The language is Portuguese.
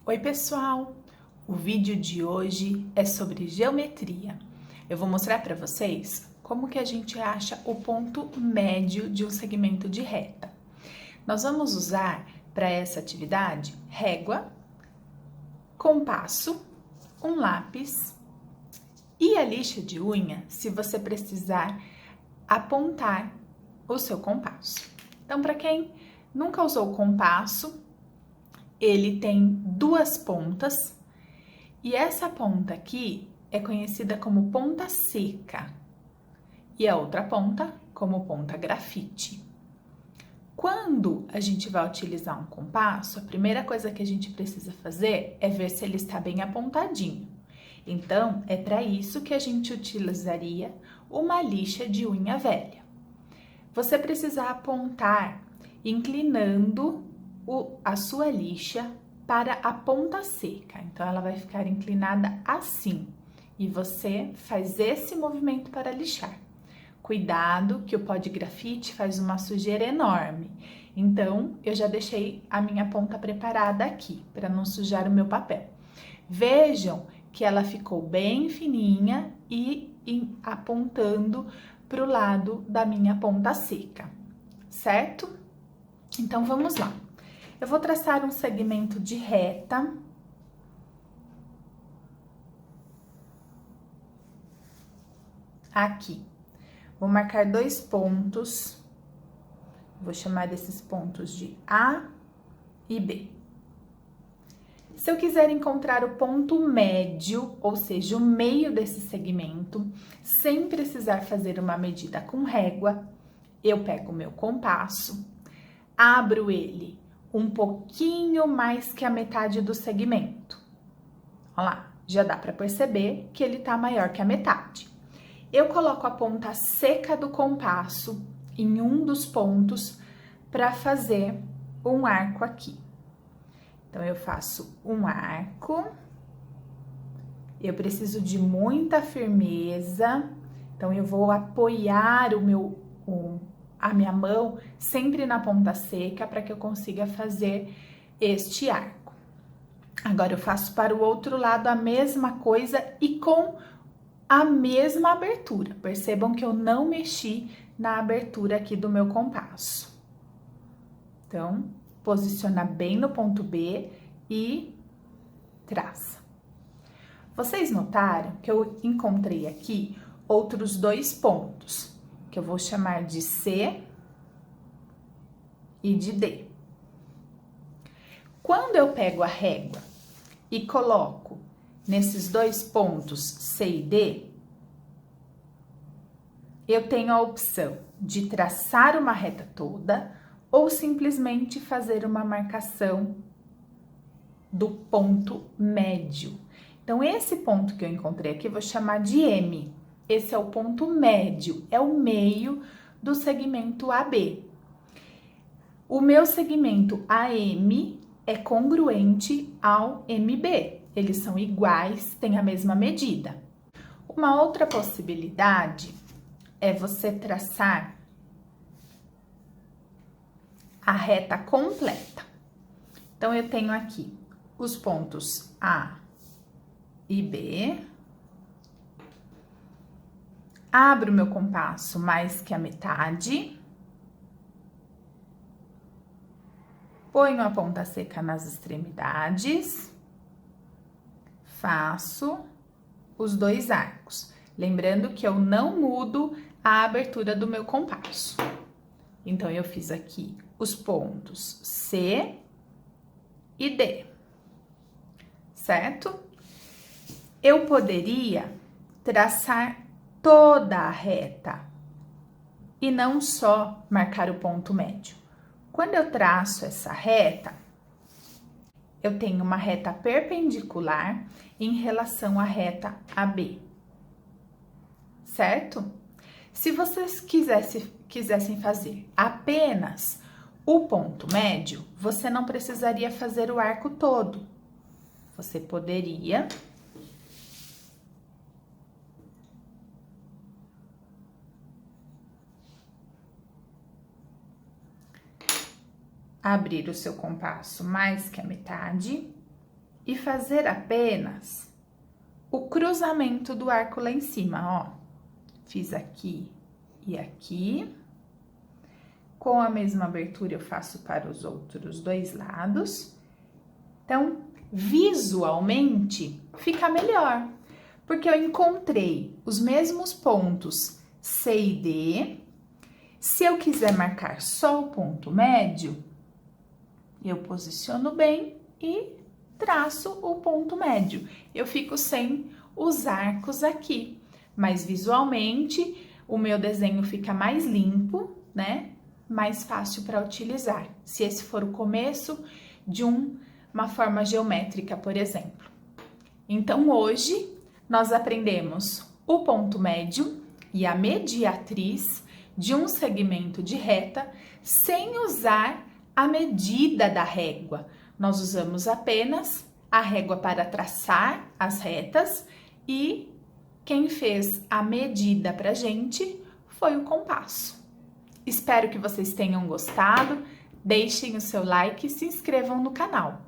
Oi pessoal, o vídeo de hoje é sobre geometria. Eu vou mostrar para vocês como que a gente acha o ponto médio de um segmento de reta. Nós vamos usar para essa atividade régua, compasso, um lápis e a lixa de unha se você precisar apontar o seu compasso. Então, para quem nunca usou o compasso, ele tem duas pontas e essa ponta aqui é conhecida como ponta seca e a outra ponta como ponta grafite. Quando a gente vai utilizar um compasso, a primeira coisa que a gente precisa fazer é ver se ele está bem apontadinho. Então, é para isso que a gente utilizaria uma lixa de unha velha. Você precisa apontar inclinando a sua lixa para a ponta seca. Então, ela vai ficar inclinada assim. E você faz esse movimento para lixar. Cuidado que o pó de grafite faz uma sujeira enorme. Então, eu já deixei a minha ponta preparada aqui, para não sujar o meu papel. Vejam que ela ficou bem fininha e apontando para o lado da minha ponta seca, certo? Então, vamos lá. Eu vou traçar um segmento de reta. Aqui. Vou marcar dois pontos. Vou chamar desses pontos de A e B. Se eu quiser encontrar o ponto médio, ou seja, o meio desse segmento, sem precisar fazer uma medida com régua, eu pego o meu compasso, abro ele um pouquinho mais que a metade do segmento. Olha lá, já dá para perceber que ele tá maior que a metade. Eu coloco a ponta seca do compasso em um dos pontos para fazer um arco aqui. Então, eu faço um arco, eu preciso de muita firmeza, então eu vou apoiar a minha mão sempre na ponta seca para que eu consiga fazer este arco. Agora, eu faço para o outro lado a mesma coisa e com a mesma abertura. Percebam que eu não mexi na abertura aqui do meu compasso. Então, posiciona bem no ponto B e traça. Vocês notaram que eu encontrei aqui outros dois pontos, que eu vou chamar de C e de D. Quando eu pego a régua e coloco nesses dois pontos C e D, eu tenho a opção de traçar uma reta toda ou simplesmente fazer uma marcação do ponto médio. Então, esse ponto que eu encontrei aqui, eu vou chamar de M. Esse é o ponto médio, é o meio do segmento AB. O meu segmento AM é congruente ao MB. Eles são iguais, têm a mesma medida. Uma outra possibilidade é você traçar a reta completa. Então, eu tenho aqui os pontos A e B. Abro meu compasso mais que a metade. Ponho a ponta seca nas extremidades. Faço os dois arcos. Lembrando que eu não mudo a abertura do meu compasso. Então, eu fiz aqui os pontos C e D, certo? Eu poderia traçar toda a reta e não só marcar o ponto médio. Quando eu traço essa reta, eu tenho uma reta perpendicular em relação à reta AB, certo? Se vocês quisessem fazer apenas o ponto médio, você não precisaria fazer o arco todo. Você poderia abrir o seu compasso mais que a metade e fazer apenas o cruzamento do arco lá em cima, ó. Fiz aqui e aqui. Com a mesma abertura eu faço para os outros dois lados. Então, visualmente fica melhor, porque eu encontrei os mesmos pontos C e D. Se eu quiser marcar só o ponto médio, eu posiciono bem e traço o ponto médio. Eu fico sem os arcos aqui, mas visualmente o meu desenho fica mais limpo, né? Mais fácil para utilizar, se esse for o começo de uma forma geométrica, por exemplo. Então, hoje, nós aprendemos o ponto médio e a mediatriz de um segmento de reta sem usar a medida da régua. Nós usamos apenas a régua para traçar as retas e quem fez a medida pra gente foi o compasso. Espero que vocês tenham gostado, deixem o seu like e se inscrevam no canal.